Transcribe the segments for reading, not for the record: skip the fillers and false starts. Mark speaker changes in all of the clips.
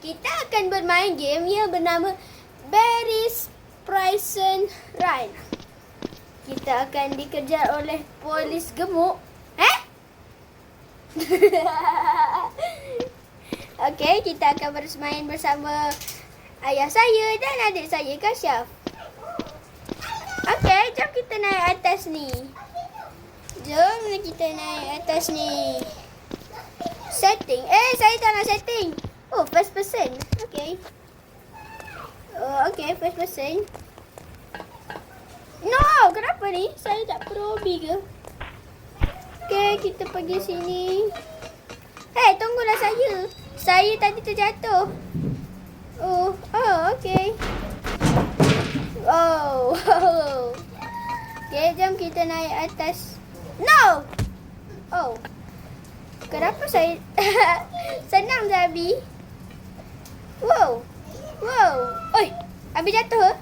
Speaker 1: kita akan bermain game yang bernama Barry's Prison Run. Kita akan dikejar oleh polis gemuk. Okey, kita akan bermain bersama ayah saya dan adik saya, Kasyaf. Okey, jom kita naik atas ni. Jom kita naik atas ni. Setting. Saya tak nak setting. Oh, first person. Okey. Okey, first person. No, kenapa ni? Saya tak probi ke? Okey, kita pergi sini. Tunggulah saya. Saya tadi terjatuh. Okey. Okey, jom kita naik atas. No! Kenapa saya... Senang je, Abi. Wow. Oi, Abi jatuh.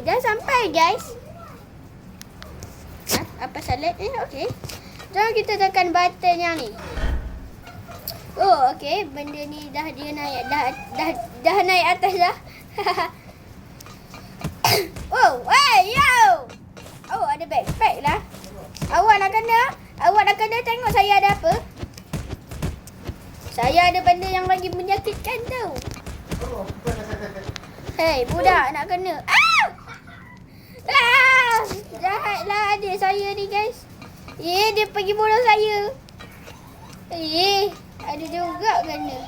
Speaker 1: Dah sampai, guys. Apa salah? Okey. Jom kita tekan button yang ni. Okey, benda ni dah dia naik dah naik atas dah. Ada backpack lah. Awak nak kena tengok saya ada apa. Saya ada benda yang lagi menyakitkan tau. Budak nak kena. Jahatlah adik saya ni, guys. Dia pergi bola saya. Ada juga kena.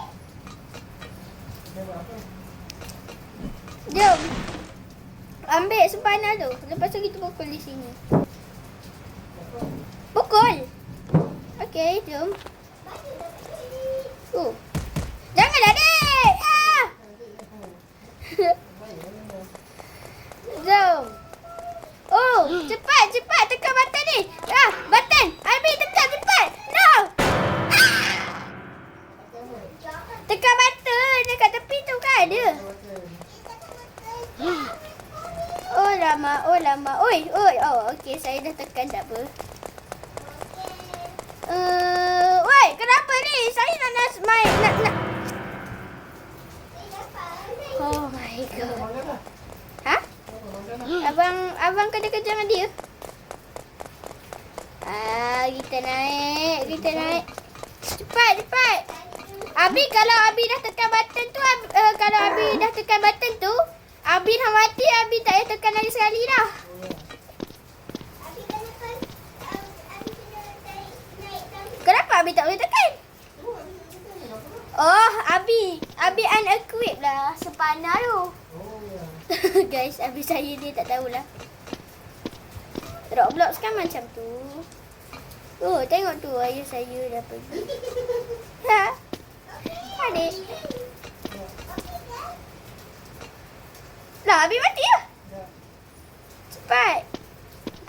Speaker 1: Jom. Ambil sepanah tu. Lepas tu kita pukul di sini. Pukul. Okey, jom. Jangan adik. Jom. Cepat tekan button ni. Button. Abi tekan cepat. No. Tekan button dekat tepi tu kan ada. Lama. Okey, saya dah tekan tak apa. Kenapa ni? Saya nak main nak. Oh my god. Abang kena kejar dengan dia. Kita naik. Cepat. Abi, kalau Abi dah tekan button tu, Abi dah mati, Abi tak payah tekan lagi sekali dah. Kenapa Abi tak boleh tekan? Abi unequipped lah sepanah tu. Guys, Abi saya dia tak tahulah. Roblox kan macam tu. Tengok tu ayah saya dah pergi. Adik. Lah, Abi mati lah. Cepat.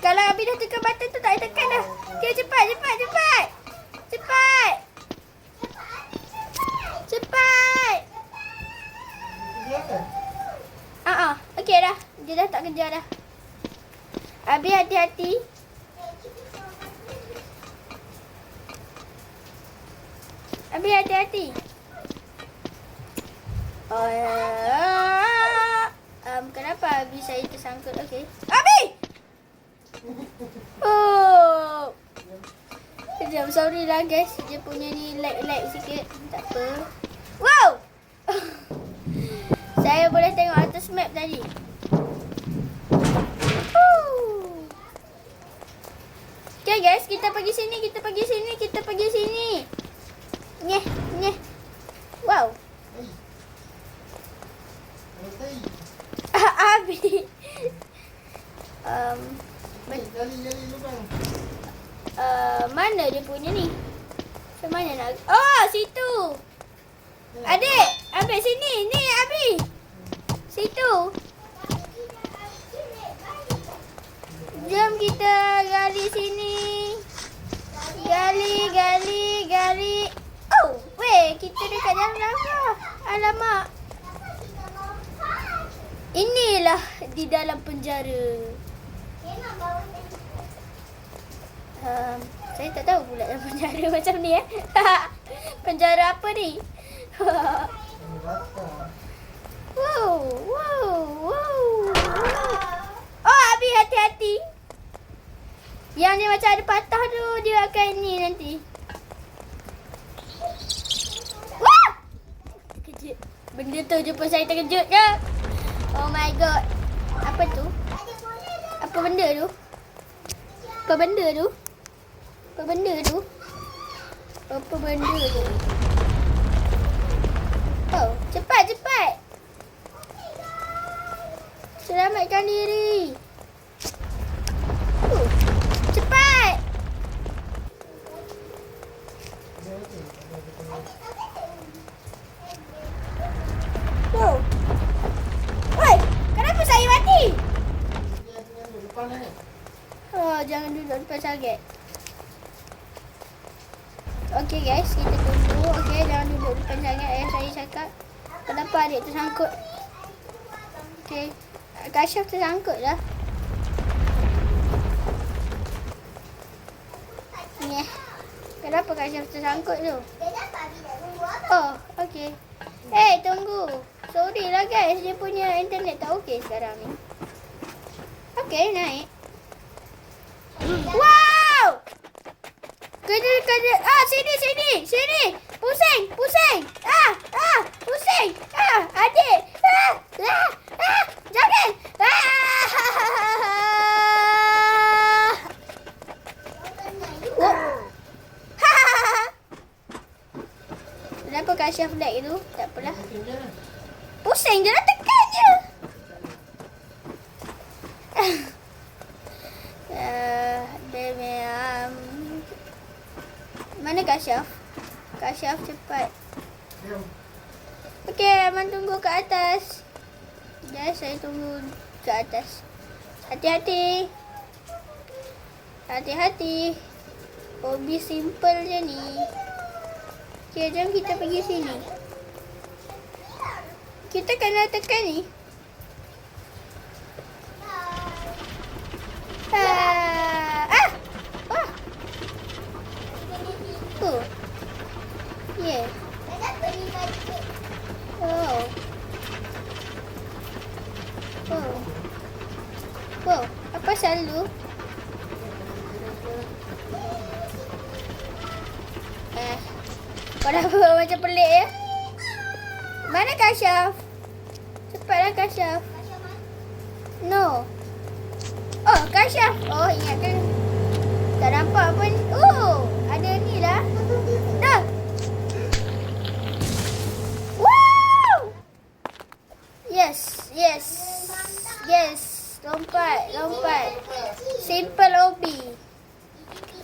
Speaker 1: Kalau Abi dah tekan button tu tak payah tekan dah. Okay, cepat. Okey dah. Dia dah tak kejar dah. Abi hati-hati. Kenapa Abi saya tersangkut? Okey. Abi! Sekejap, sorry lah guys. Dia punya ni lag sikit. Tak apa. Wow! Saya boleh tengok atas map tadi. Okay guys, kita pergi sini. Nyeh. Wow. Abi. Mana dia punya ni? Macam mana nak? Situ. Adik, ambil sini. Ni Abi. Situ. Jom kita gali sini. Gali. Kita dekat dalam lah. Alamak. Inilah di dalam penjara. Saya tak tahu pula dalam penjara macam ni Penjara apa ni? Wow. Oh, Abi hati-hati. Yang dia macam ada patah tu, dia akan ni nanti. Wah! Terkejut. Benda tu je pun saya terkejut je. Oh my god. Apa tu? Apa benda tu? Apa benda tu? Apa benda tu? Apa benda tu? Oh, cepat. Selamatkan diri. Cepat. Oh. Oi, kenapa saya mati? Oh, jangan duduk depan sangat. Okey guys, kita tunggu. Okey, jangan duduk depan sangat. Saya cakap. Kenapa adik tersangkut? Okey. Kasyaf tersangkut dah. Ni. Kenapa Kasyaf tersangkut tu? Oh, okey. Tunggu. Sorry lah guys, dia punya internet tak okey sekarang ni. Okey, naik. Wow! Kerja. Sini. Pusing. Pusing. Adik. Jangan. Kenapa Kasyaf lag tu? Tak apalah. Pusing je lah, tekan je. Mana Kasyaf? Kasyaf cepat. Okey, Abang tunggu kat atas. Saya tunggu kat atas. Hati-hati. Hobi simple je ni. Okey, jom kita pergi sini. Kita kena tekan ni. Yeah. Oh. Apa selalu? Kau macam pelik ya? Mana Kasyaf? Cepatlah Kasyaf. No. Oh, Kasyaf. Oh, ingatkan. Tak nampak pun. Oh, ada ni lah. Dah. Wow! Yes. Lompat. Simple hobby.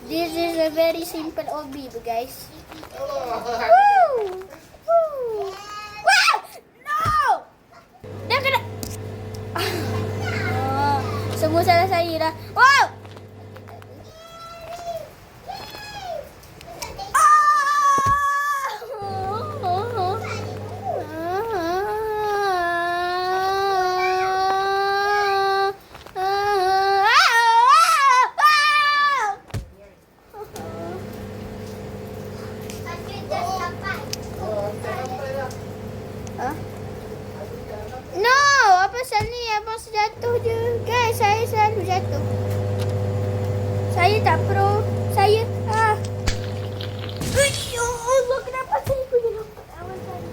Speaker 1: This is a very simple hobby, guys. Wow! No! Dah kena. Semua salah saya dah. Wow! No, apa pasal ni? Abang sejatuh je. Guys, saya selalu jatuh. Saya tak pro. Saya Ya Allah, kenapa saya pergi lompat awal sangat?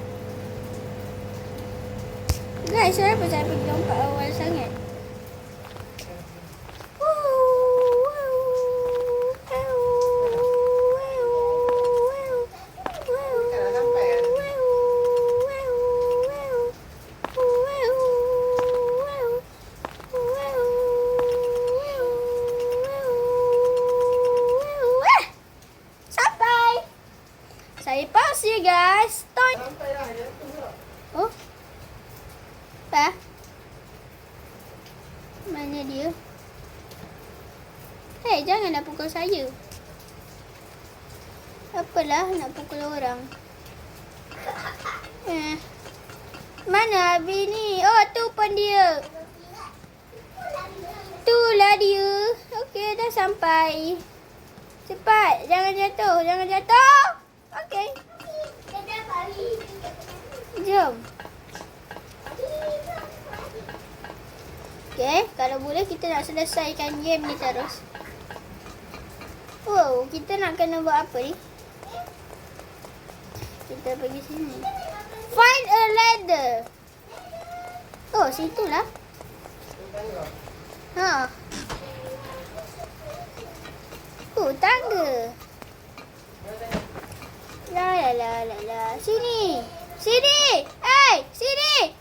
Speaker 1: Guys, kenapa saya pergi lompat awal sangat? Saya pause ya guys. Stop. Oh. Apa? Mana dia? Hei, janganlah pukul saya. Apalah nak pukul orang. Mana Abi ni? Oh, tu pun dia. Itulah dia. Okey, dah sampai. Cepat. Jangan jatuh. Jangan jatuh. Okey. Jom. Okey, kalau boleh kita nak selesaikan game ni terus. Wow, kita nak kena buat apa ni? Kita pergi sini. Find a ladder. Oh, situlah. Ha. Oh, tangga. La. Sini. Sini. Hey, sini.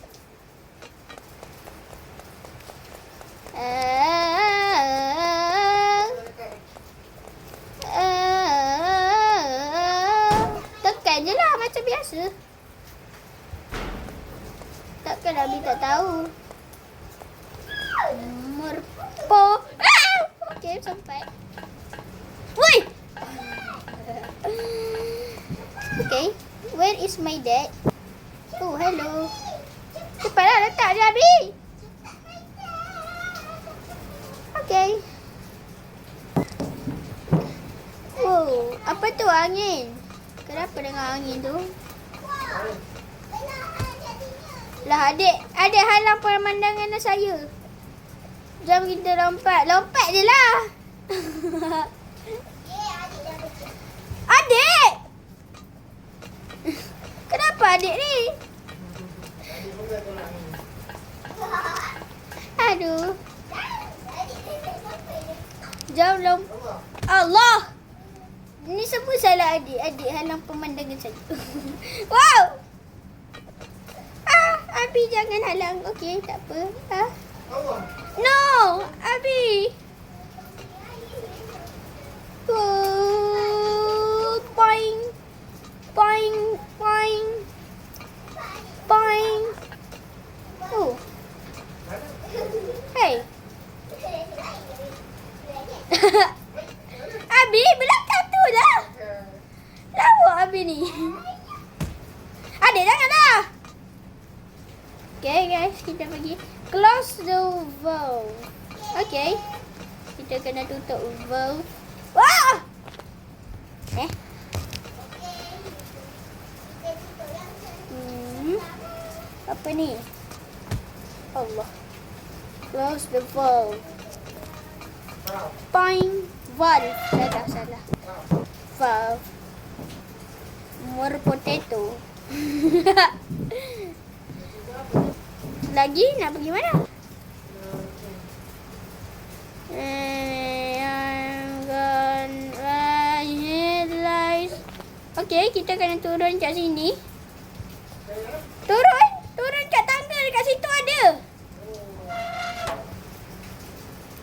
Speaker 1: Tekan je lah macam biasa. Takkan Abi tak tahu. Merpo. Okey, sampai. Woi! Okay, where is my dad? Oh, hello. Cepatlah letak je, Abi. Okay. Oh, apa tu angin? Kenapa dengan angin tu? Lah, adik halang pemandangan saya. Jom kita lompat. Lompat je lah. Adik! Kenapa adik ni? Aduh. Jom lompat. Allah! Ni semua salah adik. Adik halang pemandangan saya. Wow! Abi jangan halang. Okey, tak apa. No! Abi! Boing! Boing! Boing! Boing! Oh. Hey! Abi, belakang tu dah! Lawak Abi ni. Adik, janganlah! Okay guys, kita pergi close the valve. Okay. Kita kena tutup valve. Wah! Apa ni? Allah. Close the valve. Point valve. Salah. Valve. More potato. Lagi nak pergi mana? Okey, kita kena turun kat sini. Turun kat tangga dekat situ ada.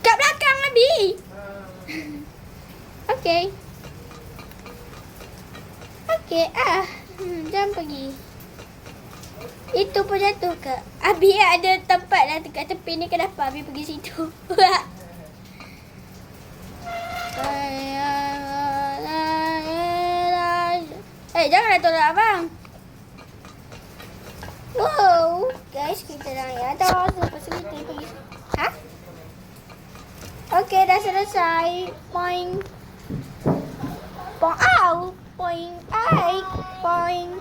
Speaker 1: Kat belakang Abi. Okey. Jom pergi. Itu pun jatuh ke? Abi ada tempat lah dekat tepi ni. Kenapa Abi pergi situ? Janganlah tolak abang. Wow. Guys, kita dah naik atas. Lepas tu kita pergi. Ha? Okey, dah selesai. Point. Out. Point. Point.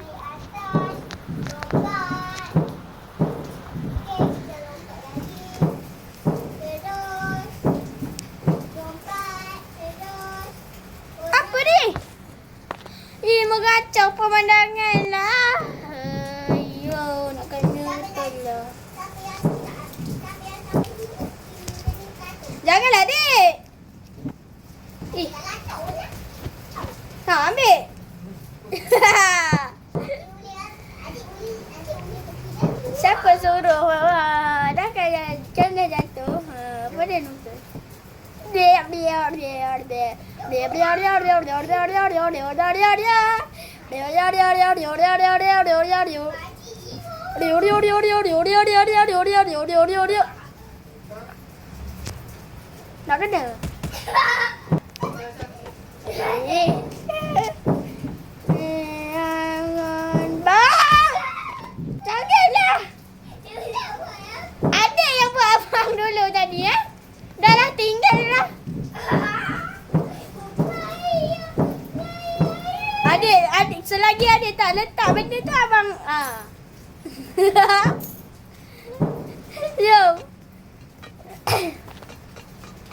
Speaker 1: Mengacau pemandangan lah. Ayo, nak kena betul lah. Janganlah, adik. Ambil. Siapa suruh? Dah kena jatuh. Apa dia nonton? Biar. Nak kena? Bang! Janganlah! Ada yang buat abang dulu tadi, Dah lah, tinggal lah. lagi adik tak letak benda tu abang. Jom.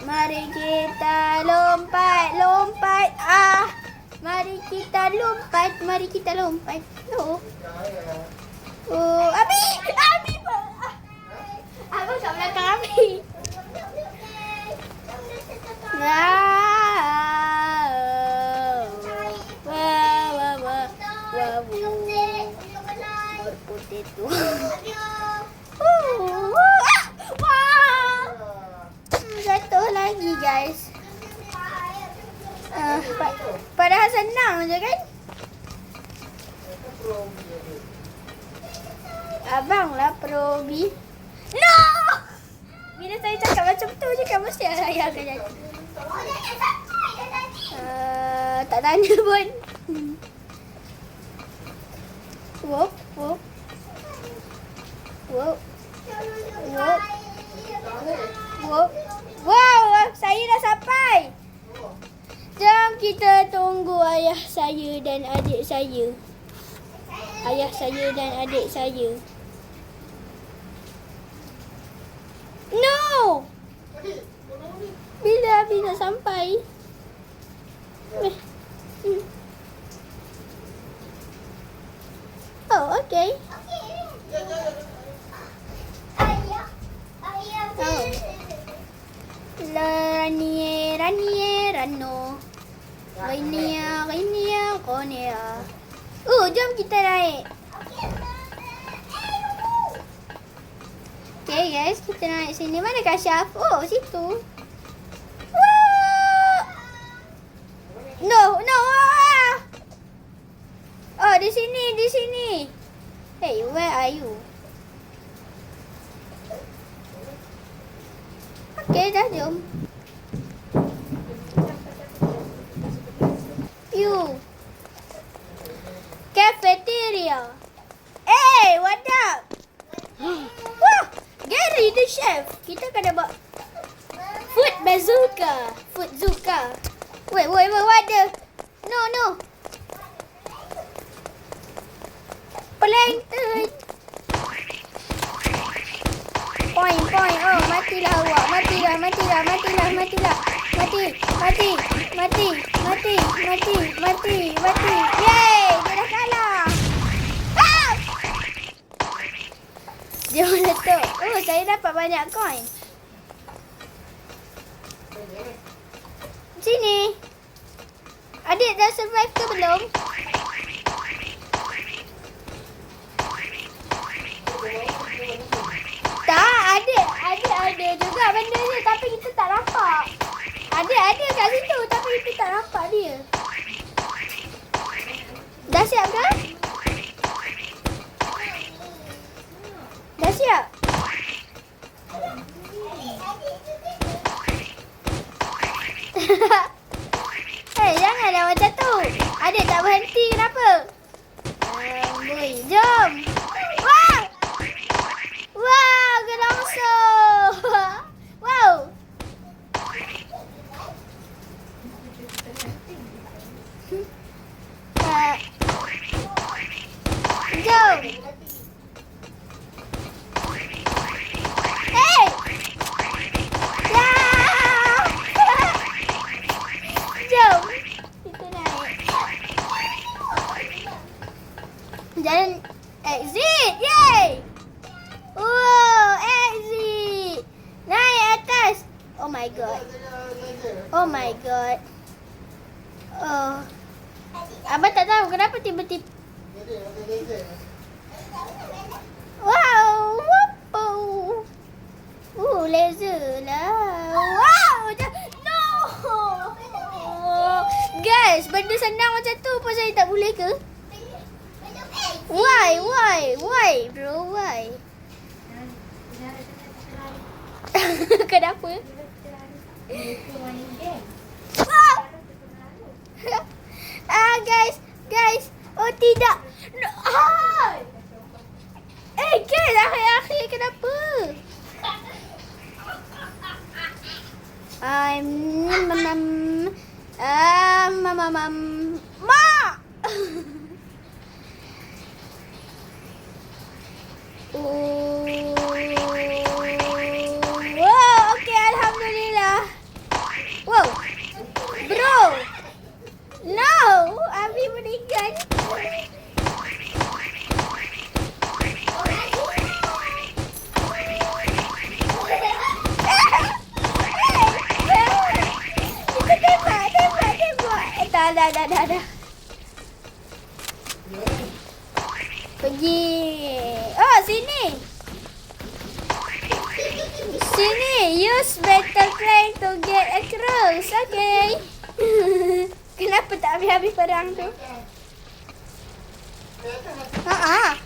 Speaker 1: Mari kita lompat. Mari kita lompat. Oh, Abi. Abang kat belakang Abi. Potato. Jatuh lagi guys. Padahal senang je kan. Abang lah Probi. No! Bila saya cakap macam tu je kan mesti ayah akan jatuh. Tak tanya pun. Wop. Wow, saya dah sampai. Jom kita tunggu ayah saya dan adik saya. No! Bila Abi nak sampai? Oh, okay. Rano. Rania, Konea. Jom kita naik. Okay guys, kita naik sini. Mana Kasyaf? Oh, situ. No. Oh, di sini. Hey, where are you? Okay, dah jom. Cafeteria. Hey, what up? Wah, Gary the chef. Kita kena buat food bazooka. Wait, what the? No. Plankton. Point. Oh, matilah awak. Matilah. Mati. Yeay, dia dah kalah. Dia meletup. Oh, saya dapat banyak coin. Sini. Adik dah survive ke belum? Tak, adik ada juga benda ni tapi kita tak nampak. Adik ada kat situ tapi kita tak nampak dia. Dah siap ke? Dah siap? Hei, janganlah macam tu. Adik tak berhenti kenapa? Jom. Wow, gelongsor. Wow. Jom. Hey. Jom. Kita naik. Jalan exit. Yay. Oh, exit. Naik atas. Oh my god. Oh. Abang tak tahu kenapa tiba-tiba. Wow. Laser lah. Wow. No. Guys, benda senang macam tu pun saya tak boleh ke? Why, bro? Why? Kenapa? Guys. Oh tidak. No. Guys, akhir-akhir kenapa? Ma. dah. Pergi. Oh, sini. Sini. Use battle cry to get across. Okay. Kenapa tak habis-habis perang tu? Haa.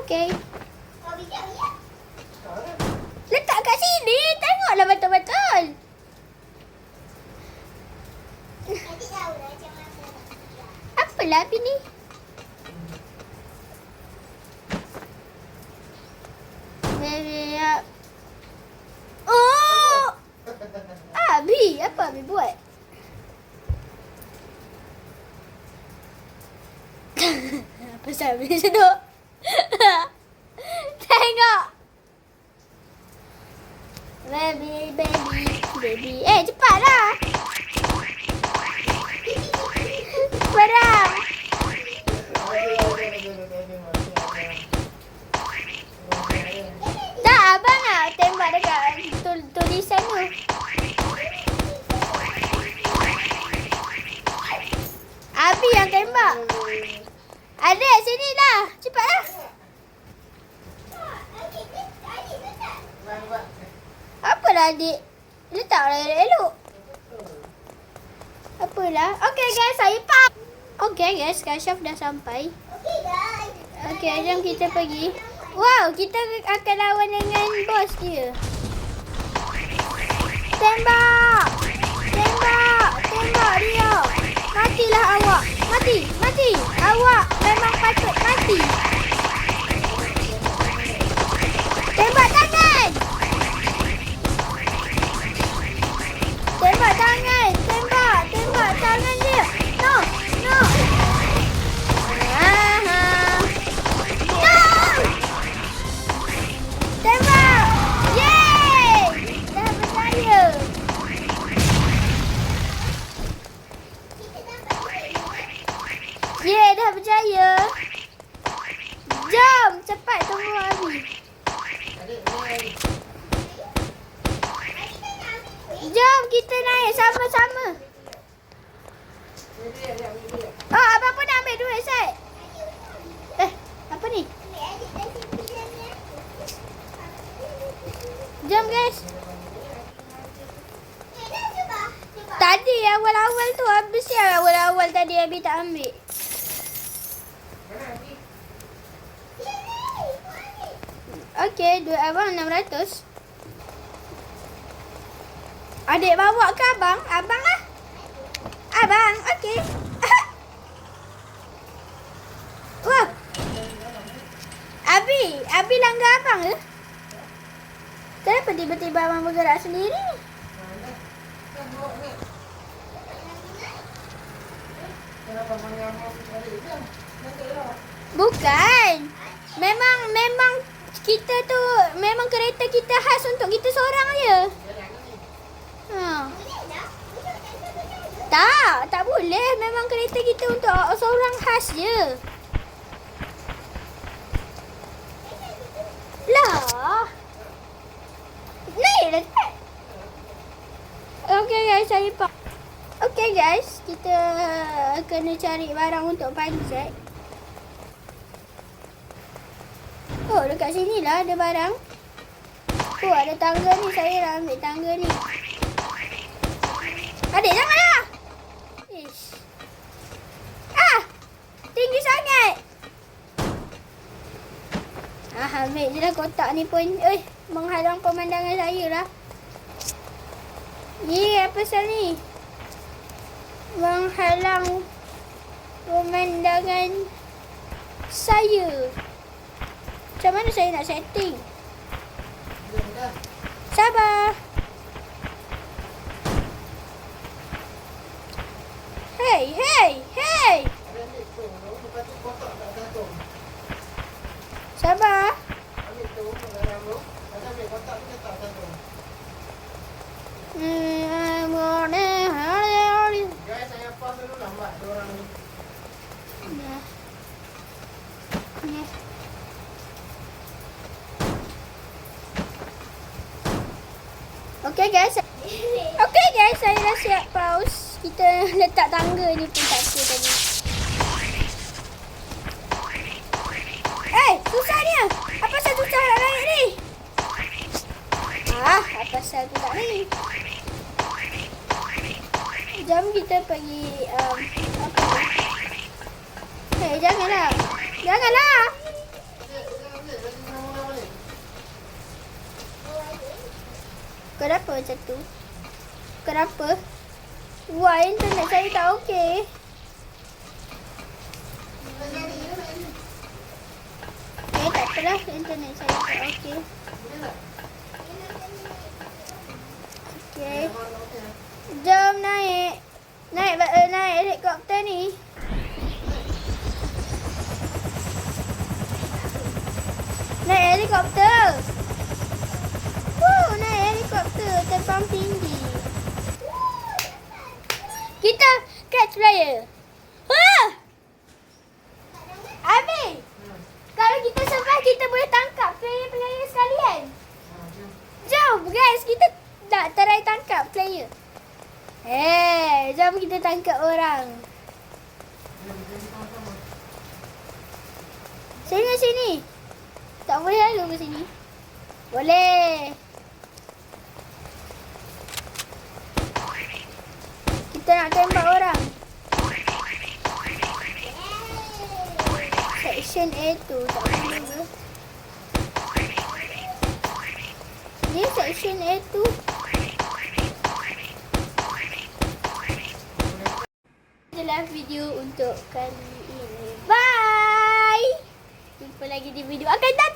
Speaker 1: Okay. Letak kat sini. Tengoklah betul-betul. Apalah api ni? Oh! Abi, apa Abi buat? Apa pasal Abi seduk? Tengok. Baby. Cepatlah. Perang. Tak, abang nak tembak dekat tulisan tu. Abi yang tembak. Adik, sini lah. Cepatlah. Apalah adik? Letaklah elok-elok. Apalah. Okay guys, saya pak. Okay guys, Kashaf dah sampai. Okay, jom kita pergi. Wow, kita akan lawan dengan bos dia. Tembak dia. Matilah awak. Mati. Awak memang patut mati. Tembak tangan. Tembak tangan dia. No. No. Tembak. Yeay. Dah berjaya. Dah berjaya. Jom, cepat tunggu Abi. Jom kita naik sama-sama. Oh, abang pun nak ambil duit set. Apa ni? Jom guys. Tadi awal-awal tu habis ya. Awal-awal tadi Abi tak ambil. Okey, duit abang 600. Adik bawa ke abang? Abang lah. Abang, okey. Wah. Abi langgar abang ke? Kenapa tiba-tiba abang bergerak sendiri? Bukan. Memang kita tu, memang kereta kita khas untuk kita seorang je. Tak boleh. Memang kereta kita untuk seorang khas je. Lah. Naiklah. Okay guys, saya pak. Okay guys, kita kena cari barang untuk panjat. Oh, dekat sini lah ada barang. Oh, ada tangga ni. Saya nak ambil tangga ni. Adik, janganlah. Ish. Tinggi sangat. Ambil je lah kotak ni pun. Menghalang pemandangan saya lah. Apa pasal ni? Menghalang pemandangan saya. Macam mana saya nak setting? Sabar. Hey. Sabar.
Speaker 2: Guys, saya pause dulu lambat diorang ni.
Speaker 1: Okay guys. Okay guys, saya dah siap pause. Kita letak tangga ni pun tak okey tadi. Susahnya. Apa pasal susah nak naik ni? Apa pasal aku tak naik? Jom kita pergi apa ni? Janganlah. Janganlah. Kenapa macam tu? Kenapa? Wah, internet saya tak okey. Tak apalah, internet saya tak okey. Okey. Jom naik. Naik helikopter ni. Naik helikopter. Naik helikopter terbang tinggi. Kita catch player. Abi, kalau kita survive, kita boleh tangkap player sekalian. Jom guys, kita nak try tangkap player. Jom kita tangkap orang. Sini. Tak boleh lalu ke sini? Boleh. Kita nak tembak orang. Section A2 tak boleh ke? Ni section A2. Itulah video untuk kali ini. Bye. Jumpa lagi di video akan datang.